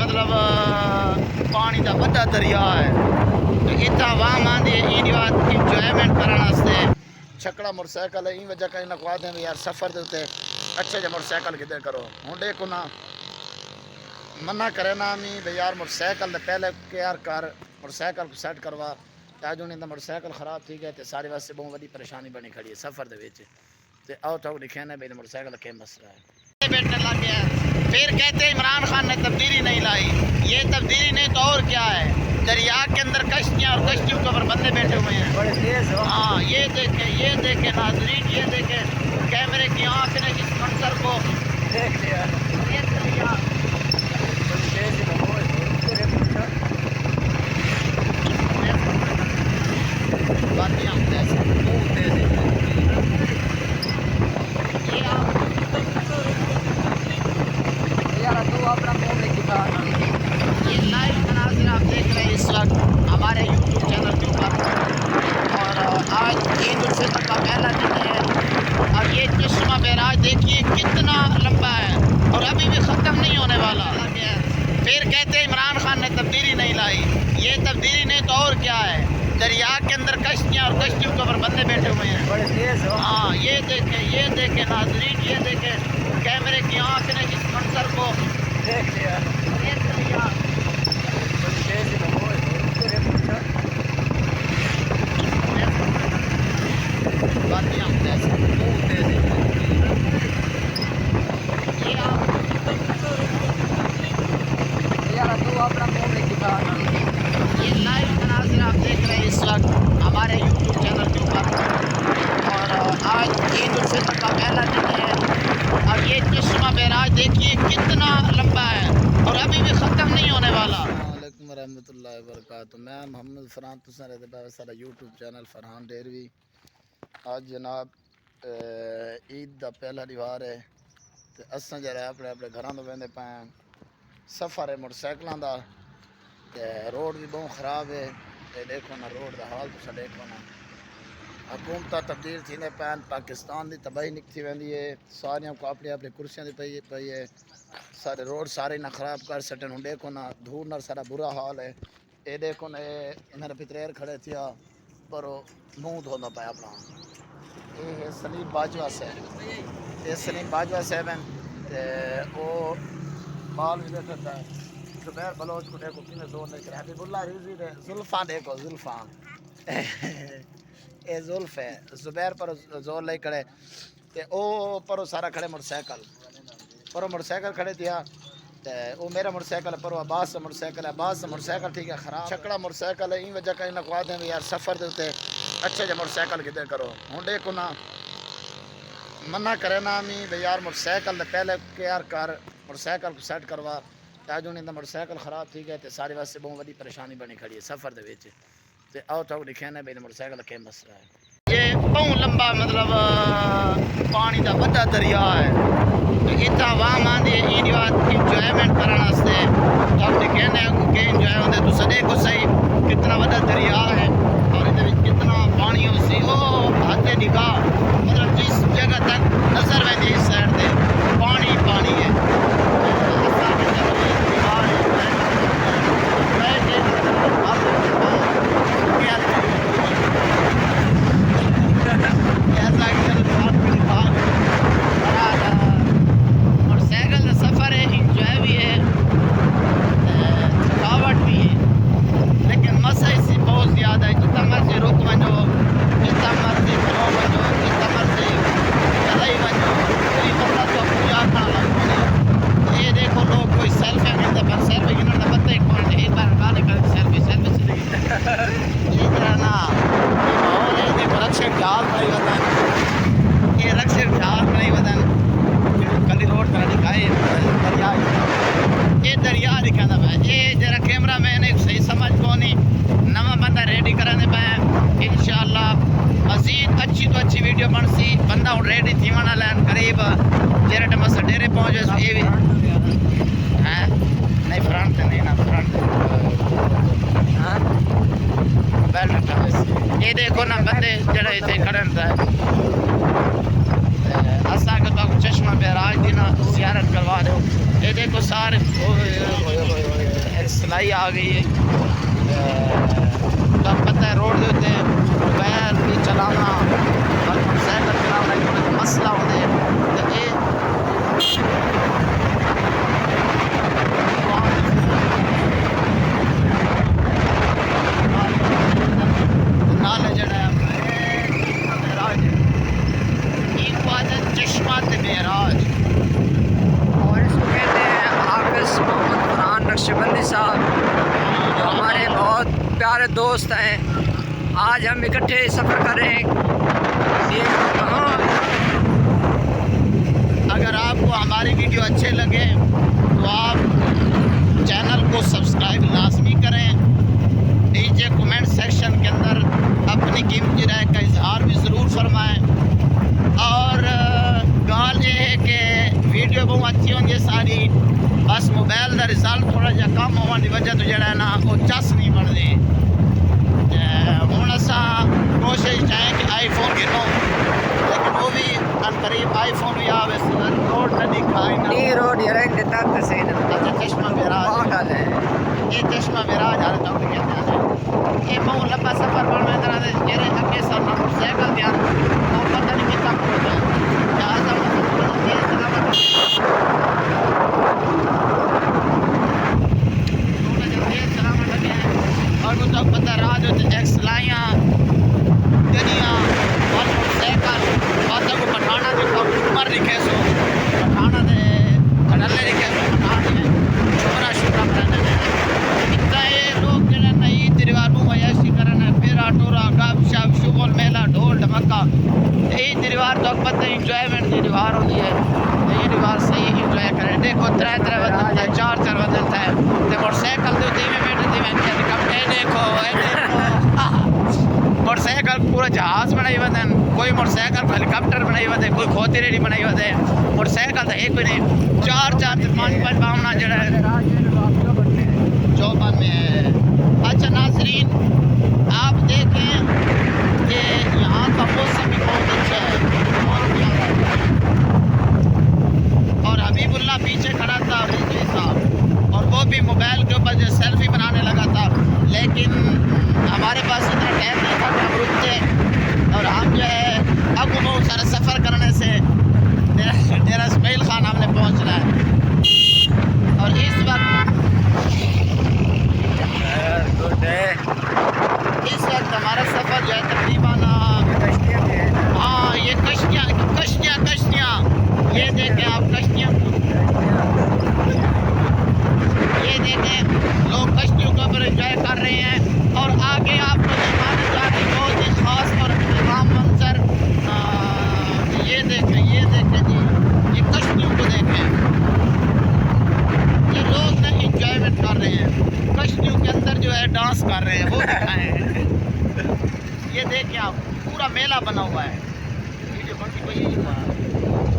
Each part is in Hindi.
मतलब पानी का बड़ा दरिया है। तो इतना वाम आंदी इंजॉयमेंट करने छकड़ा मोटरसाइकिल है। इन वजह कहीं नकवा दें यार सफ़र के उत्ते अच्छे जो मोटरसाइकिल किधर करो हूँ देखो ना मना करे ना मी भाई यार मोटरसाइकिल पहले यार कर मोटरसाइकिल को सेट करवा आज उन्हें मोटरसाइकिल खराब थी गए तो सारे वास्ते बहुत बड़ी परेशानी बनी खड़ी है सफ़र के आओ तो लिखे ना भाई मोटरसाइकिल के मसला है बैठने लग गया। फिर कहते इमरान खान ने तब्दीली नहीं लाई। ये तब्दीली नहीं तो और क्या है, दरिया के अंदर कश्तियाँ और कश्तियों के ऊपर बंदे बैठे हुए हैं बड़े तेज। हाँ ये देखे नाजरीन, ये देखे कैमरे की आँख ने इस मंजर को देख लिया। ये लाइव मनाज़िर आप देख रहे हैं इस वक्त हमारे यूट्यूब चैनल के ऊपर। और आज ईद उल फितर का पहला दिन है और ये चश्मा बैराज देखिए कितना लंबा है और अभी भी ख़त्म नहीं होने वाला। फिर कहते इमरान खान ने तब्दीली नहीं लाई। ये तब्दीली नहीं तो और क्या है, दरिया के अंदर कश्तियाँ और कश्तियों के ऊपर बंदे बैठे हुए हैं बड़े तेज। हाँ ये देखे नाजरीन, ये देखे कैमरे की आँख ने इस मंजर को देख लिया। ये लाइव मनाज़िर आप देख रहे हैं इस वक्त हमारे यूट्यूब चैनल के ऊपर। और आज ईद उल फितर का पहला दिन है और ये चश्मा बैराज देखिए कितना लंबा है और अभी भी ख़त्म नहीं होने वाला। अस्सलामुअलैकुम रहमतुल्लाहि व बरकातुहू। मैं मोहम्मद फरहान तुसां रहते पाए सारा यूट्यूब चैनल फरहान डेयरी। आज जनाब ईद का पहला दिवार है तो असां जरा अपने अपने घरों तो वेंदे पे सफ़र है मोटरसाइकिलों का। रोड भी बहुत ख़राब है। ये देखो ना रोड का हाल तुम देखो ना। हुकूमत तब्दील थी पैन पाकिस्तान की तबाही निकती वेंदी है। सारियों को अपनी अपनी कुर्सियां पई है। सारे रोड सारे ना ख़राब कर सटन। हूँ देखो ना धूल ना सारा बुरा हाल है। ये देखो ना ये इन्हें पितरेर खड़े थिया पर मुँह धोंदा पाया अपना। ये सलीम बाजवा साहब, ये सलीम बाजवा साहब हैं वो बाल भी बैठा था। जुबैर बलोच को देखो किने जोर नहीं करे। हबीबुल्लाह रिजी ने जुल्फा देखो जुल्फा ये जुल्फ है जुबैर पर जोर नहीं करे ते ओ पर सारा खड़े मोटरसाइकिल पर मोटरसाइकिल खड़े थिया ते वो मेरा मोटरसाइकिल पर अब्बास का मोटरसाइकिल है। अब्बास का मोटरसाइकिल ठीक है ख़राब छकड़ा मोटरसाइकिल है। इन वजह कहीं नकवा दें यार सफ़र के उत्ते अच्छे जो मोटरसाइकिल किधर करो हूँ देखो ना मना करे ना मी भाई यार मोटरसाइकिल पहले यार कर मोटरसाइकिल को सेट करवा आज उन्हें मोटरसाइकिल ख़राब थी गए तो सारे वास्ते बहुत बड़ी परेशानी बनी खड़ी है सफ़र के आओ तो लिखे ना भाई मोटरसाइकिल के मसला है। ये बहुत लंबा मतलब पानी का बड़ा दरिया है। तो इतना वाम आंदी इंजॉयमेंट करने आप लिखे ना के इंजॉय होंगे तो सदे को सही कितना बड़ा दरिया है और ये कितना पानी उसी वो हाथे निगाह मतलब जिस जगह तक नजर वही इस साइड से पानी पानी है। मोटरसाइकिल का सफ़र है, इंजॉय भी है, थकावट भी है, लेकिन मज़ा इसी बहुत ज़्यादा है। जितना मर्जी रुक वञो, जितना मर्जी खड़ो वञो, जितना मर्जी चलाई वञो, कोई मतलब तो पूजा करना लग। ये देखो लोग कोई सेल्फी गिनते पर सेल्फी गिनने का पता एक बार गाने कर सेल्फी चली ये तरह ना ये माहौल है। देखो रक्षक ढाल नहीं बदन, ये रक्षक ढाल नहीं बदन कली रोड पर दिखाए दरिया, ये दरिया दिखाना पाए। ये जरा कैमरा मैन एक सही समझ को नहीं नवा बंदा रेडी कराने पाए। इंशाअल्लाह मज़ीद अच्छी तो अच्छी वीडियो बन सी बंदा हूँ रेडी थी वना लैन करीब जेरे टम अस डेरे पहुँचे ये भी है नहीं फ्रंट नहीं ना फ्रंट बेल्ट। ये देखो ना बंदे जरा इतने खड़न था असा के तो चश्मा बैराज दी ना ज़ियारत करवा दो। ये देखो सारे सफाई आ गई है। तो पता है रोड के उत्ते मोबाइल भी चलाना और मोटरसाइकिल चलाना थोड़ा मसला होता है। तो ये नाल जड़ा मेराज चश्मा मेराज, और इसको कहते हैं हाफिज़ मोहम्मद फरहान नक्शबंदी साहब, जो हमारे बहुत प्यारे दोस्त हैं। आज हम इकट्ठे सफ़र कर रहे हैं। ये कहाँ? अगर आपको हमारी वीडियो अच्छे लगे तो आप चैनल को सब्सक्राइब लाजमी करें। नीचे कमेंट सेक्शन के अंदर अपनी कीमती राय का इजहार भी ज़रूर फरमाएं। और गाल ये है कि वीडियो बहुत अच्छी होंगी सारी, बस मोबाइल का रिजल्ट थोड़ा जहा कम होने की वजह तो जड़ा है ना वो चस नहीं बनती। हूँ असा कोशिश चाहें कि आईफोन गिनो, लेकिन वो भी करीब आईफोन भी आवे रोड न दिखाए ना। नी रोड ये रहेंगे तक से ना। अच्छा चश्मा मेराज है ये चश्मा मेराज हाल तक कहते हैं। ये बहुत लंबा सफ़र बन में तरह से जेरे अगे सर मोटरसाइकिल ध्यान और पता नहीं कितना पहुँचा जहाँ से सलामत लगे हैं। और वो तो पता रात एक्सलाइयाँ गलियाँ और मोटरसाइकिल और तक पठाना देखो उमर लिखे सो पठाना दे खड़ले लिखे सो पठाने छोरा शुक्रा करने इतना ये लोग जरा नई त्रिवार में वयासी करना फेरा टोरा गप शप शुगल मेला ढोल ढमक्का यही त्रिवार तो पता इंजॉयमेंट की त्रिवार होती है। ये त्रिवार सही इंजॉय करें। देखो त्रै त्रै बदल है चार चार बदल है मोटरसाइकिल तो धीमे बैठे धीमे देखो मोटरसाइकिल पूरा जहाज बनाई हुआ कोई मोटरसाइकिल हेलीकॉप्टर बनाई हुआ कोई खोती रेडी बनाई हुआ मोटरसाइकिल तो एक भी नहीं चार चार पाँच पाँच बावना जड़ा है चौपन में है। अच्छा नाजरीन आप देखें कि यहाँ का मौसम भी बहुत अच्छा है और हबीबुल्लाह पीछे खड़ा था रिजवी साहब और वो भी मोबाइल के ऊपर जो सेल्फी बनाने लगा था, लेकिन हमारे पास इतना टाइम नहीं था कि हम रुकते और हम जो है अब बहुत सारा सफ़र करने से डेरा इस्माइल खान हमने पहुँचना है। और इस वक्त हमारा सफ़र जो है तकरीबन हाँ ये कश्तियाँ ये देखें आप कश्तियाँ ये देखें लोग कश्तियों के ऊपर इंजॉय कर रहे हैं। और आगे आपको दिखाने जा रहे बहुत ही ख़ास और तमाम मंजर ये देखें जी ये कश्तियों को देखें। ये लोग ना इंजॉयमेंट कर रहे हैं कश्तियों के अंदर जो है डांस कर रहे हैं वो दिखाएँ। ये देखें आप पूरा मेला बना हुआ है।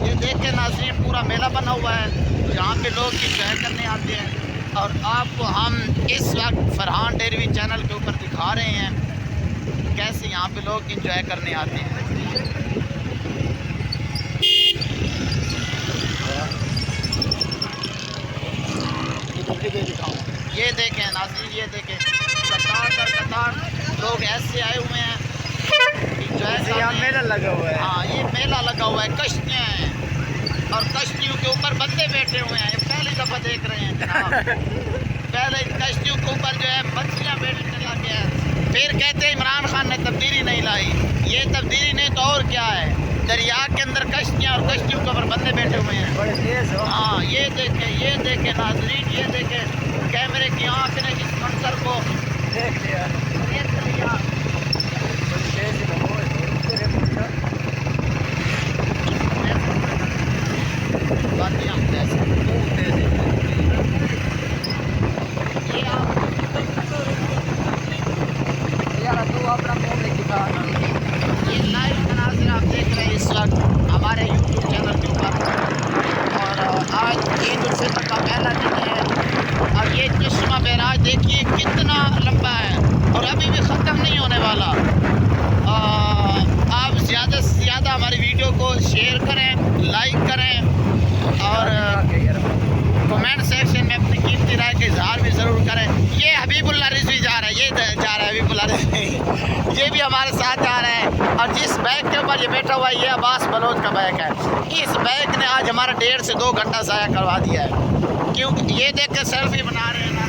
ये देखें नाज़रीन पूरा मेला बना हुआ है जहाँ पे लोग इंजॉय करने आते हैं। और आपको हम इस वक्त फरहान डेयरी चैनल के ऊपर दिखा रहे हैं कैसे यहाँ पे लोग इंजॉय करने आते हैं। ये देखें नाज़रीन ये देखें कतार दर कतार लोग ऐसे आए हुए हैं इंजॉय मेला लगा हुआ है। हाँ ये मेला लगा हुआ है कश्तियाँ हैं और कश्तियों के ऊपर बंदे बैठे हुए हैं। ये पहली दफ़ा देख रहे हैं जनाब। पहले कश्तियों के ऊपर जो है मछलियाँ बैठने लग गया है। फिर कहते हैं इमरान खान ने तब्दीली नहीं लाई। ये तब्दीली नहीं तो और क्या है, दरिया के अंदर कश्तियाँ और कश्तियों के ऊपर बंदे बैठे हुए हैं। बड़े तेज हो। हाँ ये देखें नाजरीन ये देखें कैमरे की आँख ने इस मंजर को देख लिया। ये लाइव मनाज़िर आप देख रहे हैं इस वक्त हमारे यूट्यूब चैनल के ऊपर। और आज ईद उल फितर का पहला दिन है और ये चश्मा बैराज देखिए कितना लंबा है और अभी भी ख़त्म नहीं होने वाला। आप ज़्यादा से ज़्यादा हमारी वीडियो को शेयर करें, लाइक करें और कमेंट सेक्शन में अपनी कीमती राय का इजहार भी ज़रूर करें। हमारे साथ जा रहे हैं। और जिस बैग के ऊपर ये बैठा हुआ है ये अब्बास बलोच का बैग है। इस बैग ने आज हमारा 1.5 से 2 घंटा ज़ाया करवा दिया है, क्योंकि ये देख के सेल्फी बना रहे हैं ना।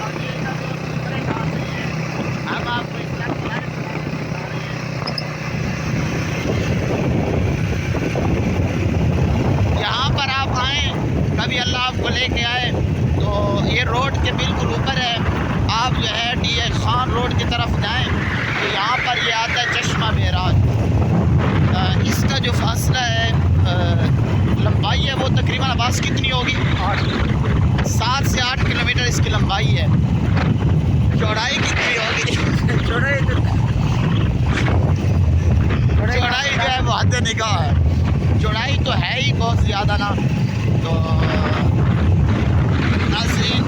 और ये ना तो दूसरे काम से है। अब आपको एक यहाँ पर आप आएँ, कभी अल्लाह आपको लेके आए तो ये रोड के बिल्कुल ऊपर है। आप जो है डी खान रोड की तरफ जाएं तो यहाँ पर ये आता है चश्मा बेराज। इसका जो फासला है, लंबाई है वो तकरीबन आवाज़ कितनी होगी? 7 से 8 किलोमीटर इसकी लंबाई है। चौड़ाई कितनी होगी? चौड़ाई जो है वो हद निगाह है। चौड़ाई तो है ही बहुत ज़्यादा ना। तो नाज़रीन,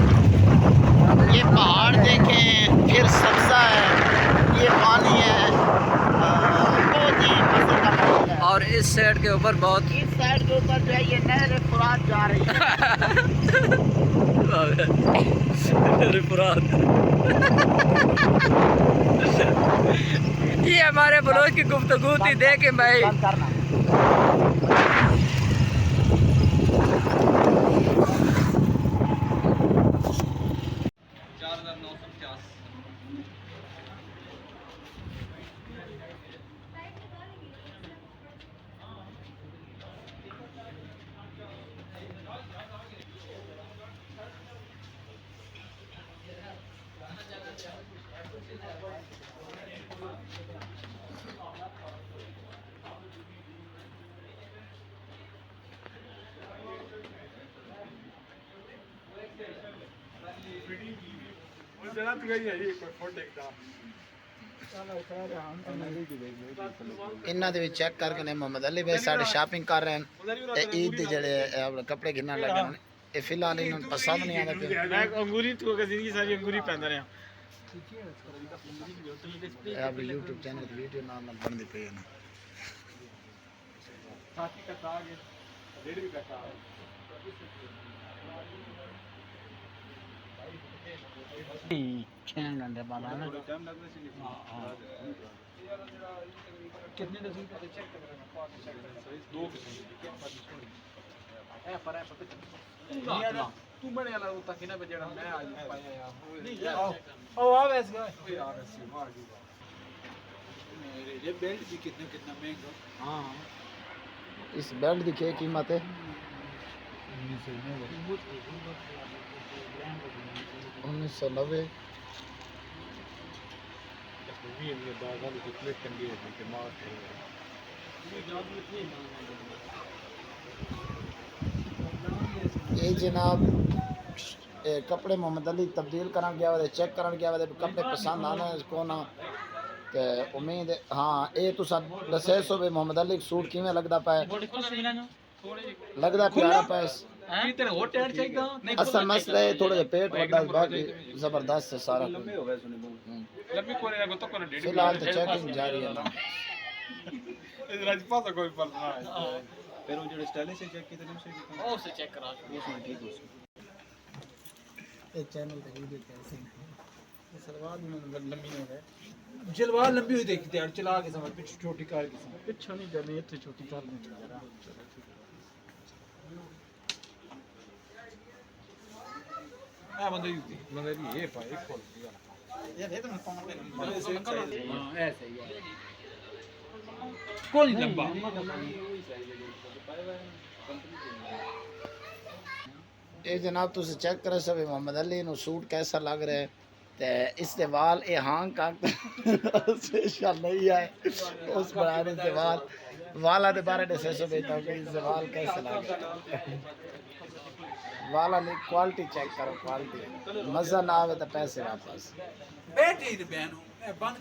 ये पहाड़ देखें, फिर सब्ज़ा है, ये पानी है, बहुत ही मज़े का माहौल है। और इस साइड के ऊपर बहुत, इस साइड के ऊपर जो है ये नहर फुरात जा रही है। ये हमारे बलोच की गुफ्तगू थी, देखे भाई। करना इन्हों के चेक करके ने मोहम्मद अली भाई साढ़े शॉपिंग कर रहे हैं। ईद के जड़े कपड़े घिरने लगे हैं, ये फिलहाल इन्होंने पसंद नहीं आता। मैं अंगूरी तो जिंदगी सारी अंगूरी पहनदा रहा। अब यूट्यूब चैनल की वीडियो नाम बनती पई है ना। तू बने वाला वो तक ना बजेड़ा मैं आज पाया यार नहीं यार ओ आ वैसे यार ये बेल्ट भी कितना महंगा। हां, इस बेल्ट की क्या कीमत है? 1990। ये जनाब कपड़े मोहम्मद अली तब्दील करा गया वे, चेक करा गया वे, कपड़े पसंद आना को ना ते उम्मीद। हाँ, ये तुसा दसे सो भी मोहम्मद अली सूट किवें लगदा पाए? लगदा प्यारा पाए। असल मसला है थोड़ा जा पेट बड़ा, बाकी जबरदस्त है सारा कुछ। फिलहाल तो चेकिंग जारी है ना। फिर वो जो स्टाइलिश है चेक कितने से ओ से चेक करा उसमें ठीक है। ये चैनल पे वीडियो कैसे है? सलवार लंबी हो गए, जलवार लंबी हुई देखते हैं चला के समझ पीछे छोटी कार की समझ पीछे नहीं करनी, इतनी छोटी कार नहीं जरा। आ बंदे ये पाए एक खोल दिया ये है तो हां ऐसे ही है कोई लंबा। ये जनाब तुम चेक करो सब मोहम्मद अली नु सूट कैसा लग रहा है। ते इसके वाल ये हांग कांग स्पेशल नहीं है उस बनाने से वाला दे बारे में से बेटा कि इसके वाल कैसे लग रहे हैं। वाला ने क्वालिटी चेक करो, क्वालिटी मजा ना आवे तो पैसे वापस। बेटी दे बहनों बंद